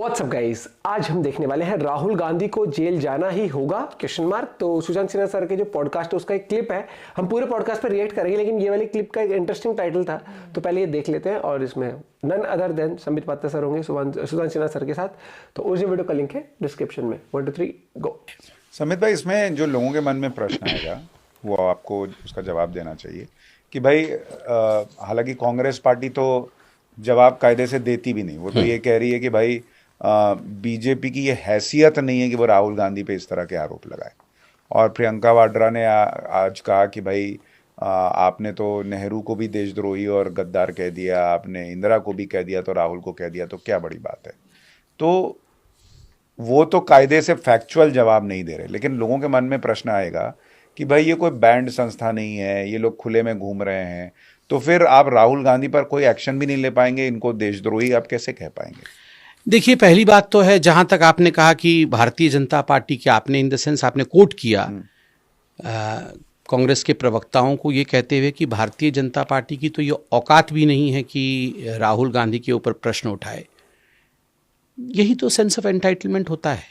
WhatsApp guys, आज हम देखने वाले हैं राहुल गांधी को जेल जाना ही होगा क्वेश्चन मार्क। तो सुशांत सिन्हा सर के जो पॉडकास्ट है उसका एक क्लिप है, हम पूरे पॉडकास्ट पर रिएक्ट करेंगे, लेकिन ये वाली क्लिप का एक इंटरेस्टिंग टाइटल था, तो पहले ये देख लेते हैं। और इसमें none other than Sambit Patra sir होंगे सुशांत सिन्हा सर के साथ। तो उस वीडियो का लिंक है डिस्क्रिप्शन में। 1 2 3 गो। संबित भाई, इसमें जो लोगों के मन में प्रश्न आएगा वो आपको उसका जवाब देना चाहिए कि भाई हालांकि कांग्रेस पार्टी तो जवाब कायदे से देती भी नहीं, वो तो ये कह रही है कि भाई बीजेपी की ये हैसियत नहीं है कि वो राहुल गांधी पे इस तरह के आरोप लगाए। और प्रियंका वाड्रा ने आज कहा कि भाई आपने तो नेहरू को भी देशद्रोही और गद्दार कह दिया, आपने इंदिरा को भी कह दिया, तो राहुल को कह दिया, तो क्या बड़ी बात है। तो वो तो कायदे से फैक्चुअल जवाब नहीं दे रहे, लेकिन लोगों के मन में प्रश्न आएगा कि भाई ये कोई बैंड संस्था नहीं है, ये लोग खुले में घूम रहे हैं, तो फिर आप राहुल गांधी पर कोई एक्शन भी नहीं ले पाएंगे, इनको देशद्रोही आप कैसे कह पाएंगे? देखिए, पहली बात तो है, जहां तक आपने कहा कि भारतीय जनता पार्टी के, आपने इन द सेंस आपने कोट किया कांग्रेस के प्रवक्ताओं को ये कहते हुए कि भारतीय जनता पार्टी की तो ये औकात भी नहीं है कि राहुल गांधी के ऊपर प्रश्न उठाए। यही तो सेंस ऑफ एंटाइटलमेंट होता है।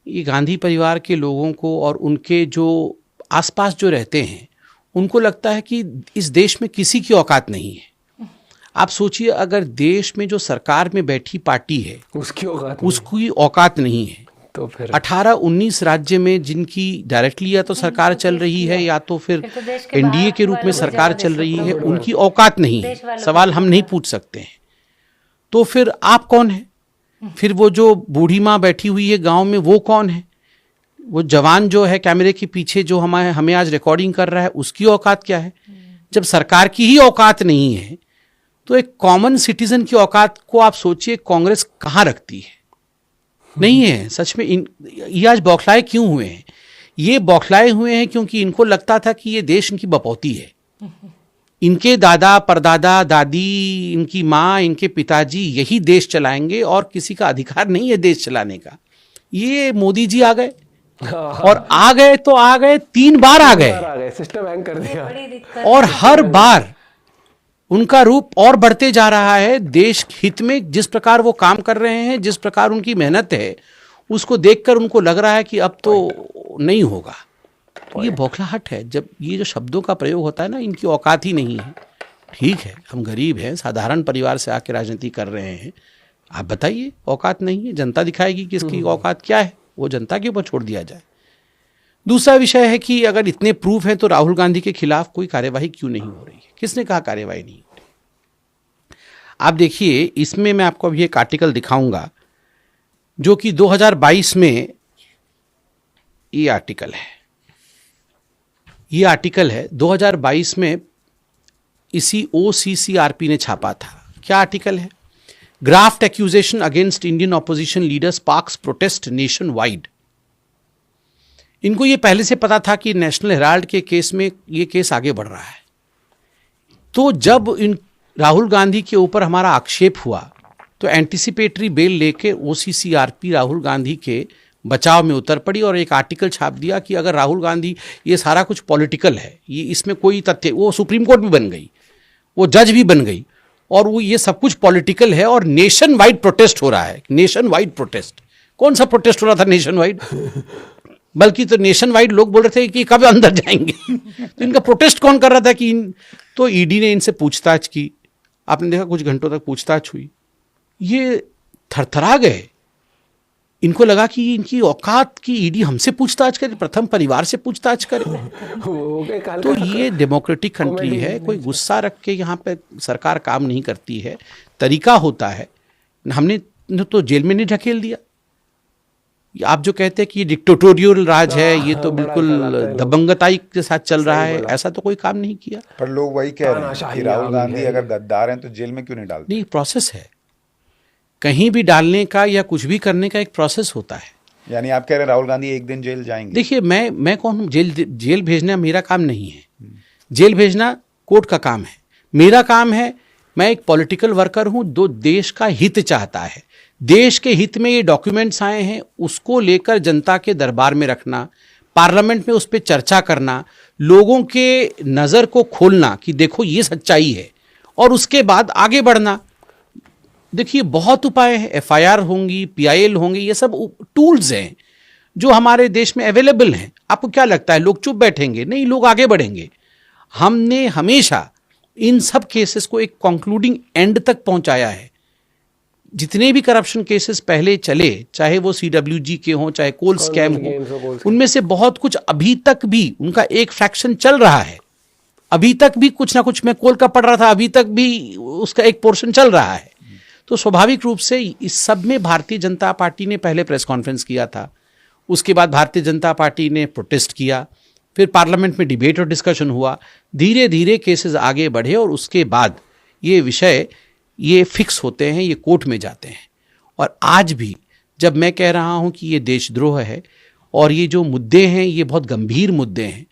ये गांधी परिवार के लोगों को और उनके जो आसपास जो रहते हैं उनको लगता है कि इस देश में किसी की औकात नहीं है। आप सोचिए, अगर देश में जो सरकार में बैठी पार्टी है उसकी औकात नहीं है, तो फिर 18-19 राज्य में जिनकी डायरेक्टली या तो सरकार चल रही है या तो फिर एनडीए के रूप में सरकार चल रही है, उनकी औकात नहीं है, सवाल हम नहीं पूछ सकते हैं। तो फिर आप कौन है? फिर वो जो बूढ़ी माँ बैठी हुई है गांव में, वो कौन है? वो जवान जो है कैमरे के पीछे जो हमें आज रिकॉर्डिंग कर रहा है, उसकी औकात क्या है? जब सरकार की ही औकात नहीं है तो एक कॉमन सिटीजन की औकात को आप सोचिए कांग्रेस कहाँ रखती है। नहीं है सच में। ये आज बौखलाए क्यों हुए हैं? ये बौखलाए हुए हैं क्योंकि इनको लगता था कि ये देश इनकी बपौती है, इनके दादा परदादा दादी, इनकी माँ, इनके पिताजी यही देश चलाएंगे और किसी का अधिकार नहीं है देश चलाने का। ये मोदी जी आ गए और आ गए तो आ गए, 3 बार आ गए, सिस्टम हैंग कर दिया, और हर बार उनका रूप और बढ़ते जा रहा है। देश हित में जिस प्रकार वो काम कर रहे हैं, जिस प्रकार उनकी मेहनत है, उसको देखकर उनको लग रहा है कि अब तो नहीं होगा। तो ये बौखलाहट है। जब ये जो शब्दों का प्रयोग होता है ना, इनकी औकात ही नहीं है। ठीक है, हम गरीब हैं, साधारण परिवार से आके राजनीति कर रहे हैं, आप बताइए औकात नहीं है, जनता दिखाएगी कि इसकी औकात क्या है, वो जनता के ऊपर छोड़ दिया जाए। दूसरा विषय है कि अगर इतने प्रूफ हैं तो राहुल गांधी के खिलाफ कोई कार्यवाही क्यों नहीं हो रही है? किसने कहा कार्यवाही नहीं हो रही? आप देखिए, इसमें मैं आपको अभी एक आर्टिकल दिखाऊंगा जो कि 2022 में ये आर्टिकल है 2022 में इसी OCCRP ने छापा था। क्या आर्टिकल है? Graft accusation against Indian opposition leader sparks protest nation wide. इनको ये पहले से पता था कि नेशनल हेराल्ड के केस में ये केस आगे बढ़ रहा है। तो जब इन राहुल गांधी के ऊपर हमारा आक्षेप हुआ तो एंटीसिपेटरी बेल लेके OCCRP राहुल गांधी के बचाव में उतर पड़ी और एक आर्टिकल छाप दिया कि अगर राहुल गांधी, ये सारा कुछ पॉलिटिकल है, ये इसमें कोई तथ्य, वो सुप्रीम कोर्ट भी बन गई, वो जज भी बन गई, और वो ये सब कुछ पॉलिटिकल है और नेशन वाइड प्रोटेस्ट हो रहा है। नेशन वाइड प्रोटेस्ट, कौन सा प्रोटेस्ट हो रहा था नेशन वाइड? बल्कि तो नेशन वाइड लोग बोल रहे थे कि कब अंदर जाएंगे। तो इनका प्रोटेस्ट कौन कर रहा था कि तो ईडी ने इनसे पूछताछ की। आपने देखा कुछ घंटों तक पूछताछ हुई, ये थरथरा गए। इनको लगा कि इनकी औकात की ईडी हमसे पूछताछ करे, प्रथम परिवार से पूछताछ करे। तो ये डेमोक्रेटिक कंट्री है, कोई गुस्सा रख के यहाँ पे सरकार काम नहीं करती है, तरीका होता है। हमने तो जेल में नहीं ढकेल दिया। आप जो कहते हैं कि ये डिक्टेटोरियल राज है, ये तो बिल्कुल दबंगताई के साथ चल रहा है, ऐसा तो कोई काम नहीं किया। पर लोग वही कह रहे हैं कि राहुल गांधी अगर गद्दार हैं तो जेल में क्यों नहीं डालते? नहीं, प्रोसेस है। कहीं भी डालने का या कुछ भी करने का एक प्रोसेस होता है। यानी आप कह रहे हैं राहुल गांधी एक दिन जेल जाएंगे? देखिए, मैं कौन हूँ? जेल भेजना मेरा काम नहीं है। जेल भेजना कोर्ट का काम है। मेरा काम है, मैं एक पॉलिटिकल वर्कर हूँ जो देश का हित चाहता है। देश के हित में ये डॉक्यूमेंट्स आए हैं, उसको लेकर जनता के दरबार में रखना, पार्लियामेंट में उस पर चर्चा करना, लोगों के नज़र को खोलना कि देखो ये सच्चाई है, और उसके बाद आगे बढ़ना। देखिए बहुत उपाय हैं, एफआईआर होंगी, पीआईएल होंगे, ये सब टूल्स हैं जो हमारे देश में अवेलेबल हैं। आपको क्या लगता है लोग चुप बैठेंगे? नहीं, लोग आगे बढ़ेंगे। हमने हमेशा इन सब केसेस को एक कंक्लूडिंग एंड तक पहुंचाया है। जितने भी करप्शन केसेस पहले चले, चाहे वो सीडब्ल्यूजी के हों, चाहे कोल स्कैम हो, उनमें से बहुत कुछ अभी तक भी उनका एक फ्रैक्शन चल रहा है। अभी तक भी कुछ ना कुछ, मैं कोल का पढ़ रहा था, अभी तक भी उसका एक पोर्शन चल रहा है। तो स्वाभाविक रूप से इस सब में भारतीय जनता पार्टी ने पहले प्रेस कॉन्फ्रेंस किया था, उसके बाद भारतीय जनता पार्टी ने प्रोटेस्ट किया, फिर पार्लियामेंट में डिबेट और डिस्कशन हुआ, धीरे धीरे केसेस आगे बढ़े और उसके बाद ये विषय ये फिक्स होते हैं, ये कोर्ट में जाते हैं। और आज भी जब मैं कह रहा हूं कि ये देशद्रोह है और ये जो मुद्दे हैं ये बहुत गंभीर मुद्दे हैं,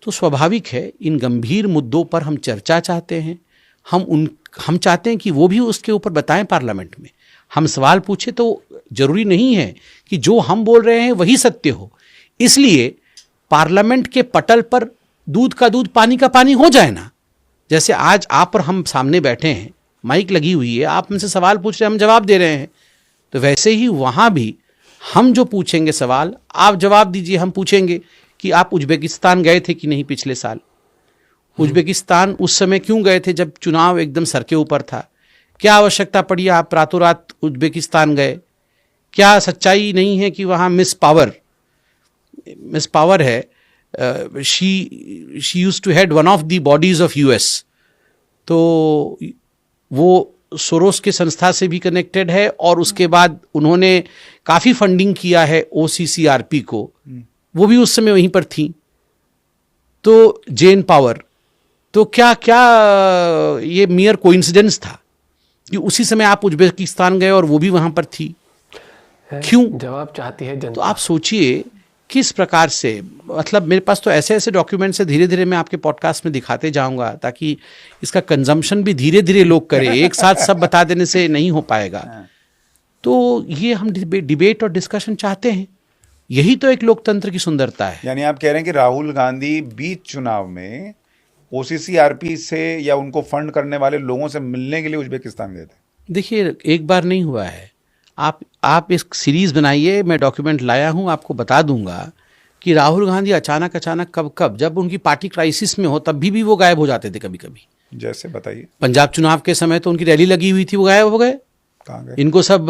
तो स्वाभाविक है इन गंभीर मुद्दों पर हम चर्चा चाहते हैं। हम चाहते हैं कि वो भी उसके ऊपर बताएं पार्लियामेंट में, हम सवाल पूछे। तो जरूरी नहीं है कि जो हम बोल रहे हैं वही सत्य हो, इसलिए पार्लियामेंट के पटल पर दूध का दूध पानी का पानी हो जाए ना। जैसे आज आप और हम सामने बैठे हैं, माइक लगी हुई है, आप हमसे सवाल पूछ रहे हैं, हम जवाब दे रहे हैं, तो वैसे ही वहाँ भी हम जो पूछेंगे सवाल, आप जवाब दीजिए। हम पूछेंगे कि आप उज्बेकिस्तान गए थे कि नहीं पिछले साल? उज्बेकिस्तान उस समय क्यों गए थे जब चुनाव एकदम सर के ऊपर था? क्या आवश्यकता पड़ी आप रातों रात उज्बेकिस्तान गए? क्या सच्चाई नहीं है कि वहाँ मिस पावर है, she used to head one of the bodies of US, तो वो सोरोस के संस्था से भी कनेक्टेड है और उसके बाद उन्होंने काफ़ी फंडिंग किया है ओसीसीआरपी को, वो भी उस समय वहीं पर थी। तो जेन पावर, तो क्या क्या ये मियर कोइंसिडेंस था कि उसी समय आप उज्बेकिस्तान गए और वो भी वहां पर थी? क्यों? जवाब चाहती है जनता। तो आप सोचिए किस प्रकार से, मतलब मेरे पास तो ऐसे ऐसे डॉक्यूमेंट्स है, धीरे धीरे मैं आपके पॉडकास्ट में दिखाते जाऊंगा ताकि इसका कंजम्पशन भी धीरे धीरे लोग करें, एक साथ सब बता देने से नहीं हो पाएगा। तो ये हम डिबेट और डिस्कशन चाहते हैं, यही तो एक लोकतंत्र की सुंदरता है। यानी आप कह रहे हैं कि राहुल गांधी बीच चुनाव में ओसीसीआरपी से या उनको फंड करने वाले लोगों से मिलने के लिए उज्बेकिस्तान गए थे? देखिए एक बार नहीं हुआ है, आप इस सीरीज बनाइए, मैं डॉक्यूमेंट लाया हूं, आपको बता दूंगा कि राहुल गांधी अचानक कब जब उनकी पार्टी क्राइसिस में हो तब भी वो गायब हो जाते थे कभी कभी। जैसे बताइए। पंजाब चुनाव के समय तो उनकी रैली लगी हुई थी, वो गायब हो गए। कहाँ गए? इनको सब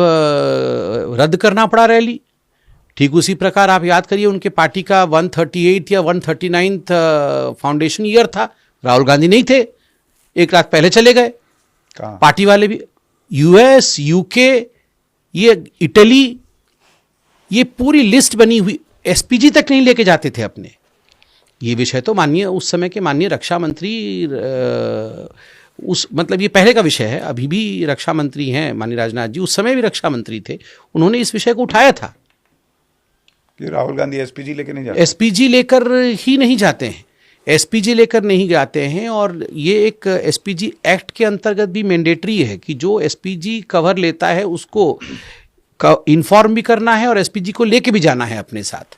रद्द करना पड़ा रैली। ठीक उसी प्रकार आप याद करिए उनके पार्टी का 138 या 139 फाउंडेशन ईयर था, राहुल गांधी नहीं थे, एक रात पहले चले गए। कहाँ? पार्टी वाले भी, यूएस, यूके, ये इटली, ये पूरी लिस्ट बनी हुई, एसपीजी तक नहीं लेके जाते थे अपने। ये विषय तो माननीय उस समय के माननीय रक्षा मंत्री उस मतलब ये पहले का विषय है, अभी भी रक्षा मंत्री हैं माननीय राजनाथ जी, उस समय भी रक्षा मंत्री थे, उन्होंने इस विषय को उठाया था कि राहुल गांधी एसपीजी लेके नहीं जाते। एसपीजी लेकर ही नहीं जाते हैं, एसपीजी लेकर नहीं जाते हैं। और ये एक एसपीजी एक्ट के अंतर्गत भी मैंडेटरी है कि जो एसपीजी कवर लेता है उसको इन्फॉर्म भी करना है और एसपीजी को लेके भी जाना है अपने साथ।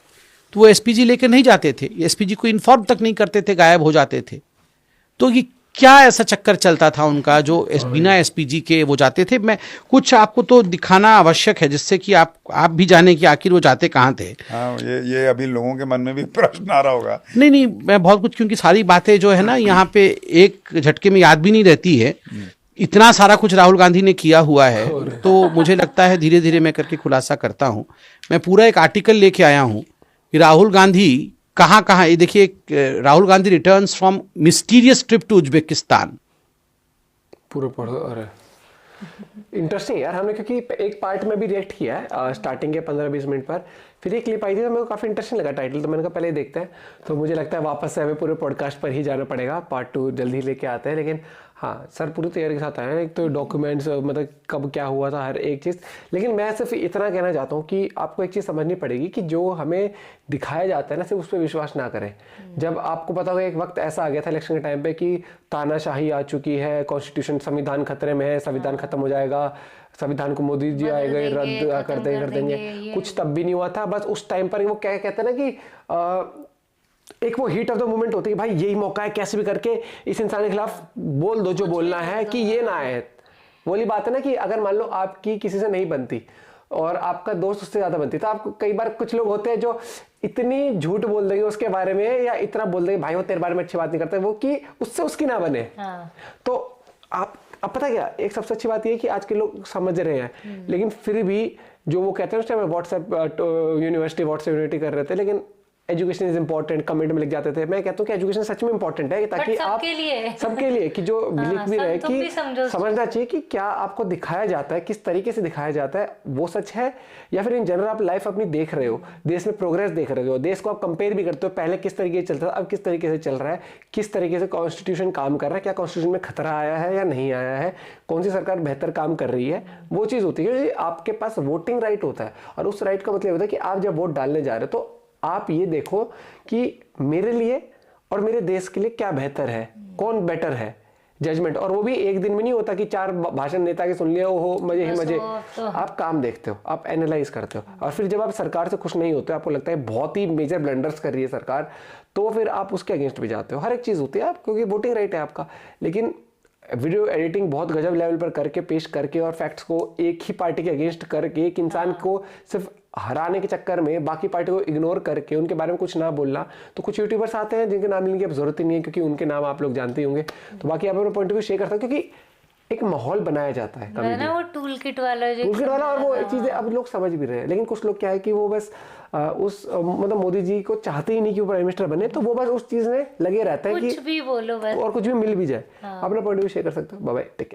तो वो एसपीजी लेकर नहीं जाते थे, एसपीजी को इन्फॉर्म तक नहीं करते थे, गायब हो जाते थे। तो ये क्या ऐसा चक्कर चलता था उनका जो बिना एसपीजी के वो जाते थे? मैं कुछ आपको तो दिखाना आवश्यक है जिससे कि आप भी जाने कि आखिर वो जाते कहाँ थे। हाँ, ये अभी लोगों के मन में भी प्रश्न आ रहा होगा। नहीं, मैं बहुत कुछ, क्योंकि सारी बातें जो है ना यहाँ पे एक झटके में याद भी नहीं रहती है, इतना सारा कुछ राहुल गांधी ने किया हुआ है। तो मुझे लगता है धीरे धीरे मैं करके खुलासा करता हूँ। मैं पूरा एक आर्टिकल लेके आया हूँ कि राहुल गांधी कहाँ कहाँ, ये देखिए, Rahul Gandhi returns from mysterious trip to Uzbekistan. पूरा पढ़ो। अरे इंटरेस्टिंग यार, हमने क्योंकि एक पार्ट में भी रिएक्ट किया है स्टार्टिंग के 15-20 मिनट पर, फिर एक क्लिप आई थी तो मेरे को काफ़ी इंटरेस्टिंग लगा टाइटल, तो मैंने कहा पहले देखते हैं। तो मुझे लगता है वापस से हमें पूरे पॉडकास्ट पर ही जाना पड़ेगा, पार्ट 2 जल्दी ही लेके आते हैं। लेकिन हाँ सर पूरी तैयारी के साथ आए हैं, एक तो डॉक्यूमेंट्स, मतलब कब क्या हुआ था हर एक चीज़। लेकिन मैं सिर्फ इतना कहना चाहता हूँ कि आपको एक चीज़ समझनी पड़ेगी कि जो हमें दिखाया जाता है ना, सिर्फ उस पर विश्वास ना करें। जब आपको पता होगा एक वक्त ऐसा आ गया था इलेक्शन के टाइम पे कि तानाशाही आ चुकी है, कॉन्स्टिट्यूशन, संविधान खतरे में है, संविधान खत्म हो जाएगा, संविधान को मोदी जी आएंगे रद्द कर देंगे, कुछ तब भी नहीं हुआ था। बस उस टाइम पर वो क्या कहते हैं ना कि एक वो हीट ऑफ द मोमेंट होती है, भाई यही मौका है, कैसे भी करके इस इंसान के खिलाफ बोल दो जो बोलना है कि ये ना आए। वो वाली बात है ना कि अगर मान लो आपकी किसी से नहीं बनती और आपका दोस्त उससे ज्यादा बनती, तो आप कई बार कुछ लोग होते हैं जो इतनी झूठ बोल देंगे उसके बारे में, या इतना बोल देंगे भाई वो तेरे बारे में अच्छी बात नहीं करता, वो कि उससे उसकी ना बने। तो आप अब पता क्या, एक सबसे अच्छी बात ये है कि आज के लोग समझ रहे हैं, लेकिन फिर भी जो वो कहते हैं उस टाइम व्हाट्सएप यूनिवर्सिटी कर रहे थे, लेकिन एजुकेशन इज इंपॉर्टेंट कमेंट में लिख जाते थे। मैं कहता हूँ कि एजुकेशन सच में इंपॉर्टेंट है, ताकि आप सबके लिए कि जो लिख भी रहे कि समझना चाहिए कि क्या आपको दिखाया जाता है, किस तरीके से दिखाया जाता है वो सच है, या फिर इन जनरल आप लाइफ अपनी देख रहे हो, देश में प्रोग्रेस देख रहे हो, देश को आप कंपेयर भी करते हो, पहले किस तरीके से चलता था अब किस तरीके से चल रहा है, किस तरीके से कॉन्स्टिट्यूशन काम कर रहा है, क्या कॉन्स्टिट्यूशन में खतरा आया है या नहीं आया है, कौन सी सरकार बेहतर काम कर रही है, वो चीज़ होती है। क्योंकि आपके पास वोटिंग राइट होता है, और उस राइट का मतलब होता है कि आप जब वोट डालने जा रहे हो तो आप ये देखो कि मेरे लिए और मेरे देश के लिए क्या बेहतर है, कौन बेटर है, जजमेंट। और वो भी एक दिन में नहीं होता कि 4 भाषण नेता के सुन लिया ओहो मजे ही मजे। आप काम देखते हो, आप एनालाइज करते हो, और फिर जब आप सरकार से खुश नहीं होते, आपको लगता है बहुत ही मेजर ब्लंडर्स कर रही है सरकार, तो फिर आप उसके अगेंस्ट भी जाते हो। हर एक चीज़ होती है आप, क्योंकि वोटिंग राइट है आपका। लेकिन वीडियो एडिटिंग बहुत गजब लेवल पर करके पेश करके और फैक्ट्स को एक ही पार्टी के अगेंस्ट करके, एक इंसान को सिर्फ हराने के चक्कर में बाकी पार्टी को इग्नोर करके उनके बारे में कुछ ना बोलना। तो कुछ यूट्यूबर्स आते हैं जिनके नाम लेने की अब जरूरत ही नहीं है, क्योंकि उनके नाम आप लोग जानते ही होंगे। तो बाकी आप अपना पॉइंट ऑफ व्यू शेयर करते हो, क्योंकि एक माहौल बनाया जाता है ना, वो टूल किट वाला और वो चीजें अब लोग समझ भी रहे हैं। लेकिन कुछ लोग क्या है कि वो बस मतलब मोदी जी को चाहते ही नहीं कि वो प्राइम मिनिस्टर बने, तो वो बस उस चीज में लगे रहता है कि कुछ भी बोलो बस, और कुछ भी मिल भी जाए। अपना पॉइंट ऑफ व्यू शेयर कर सकते हो। Bye bye, take care.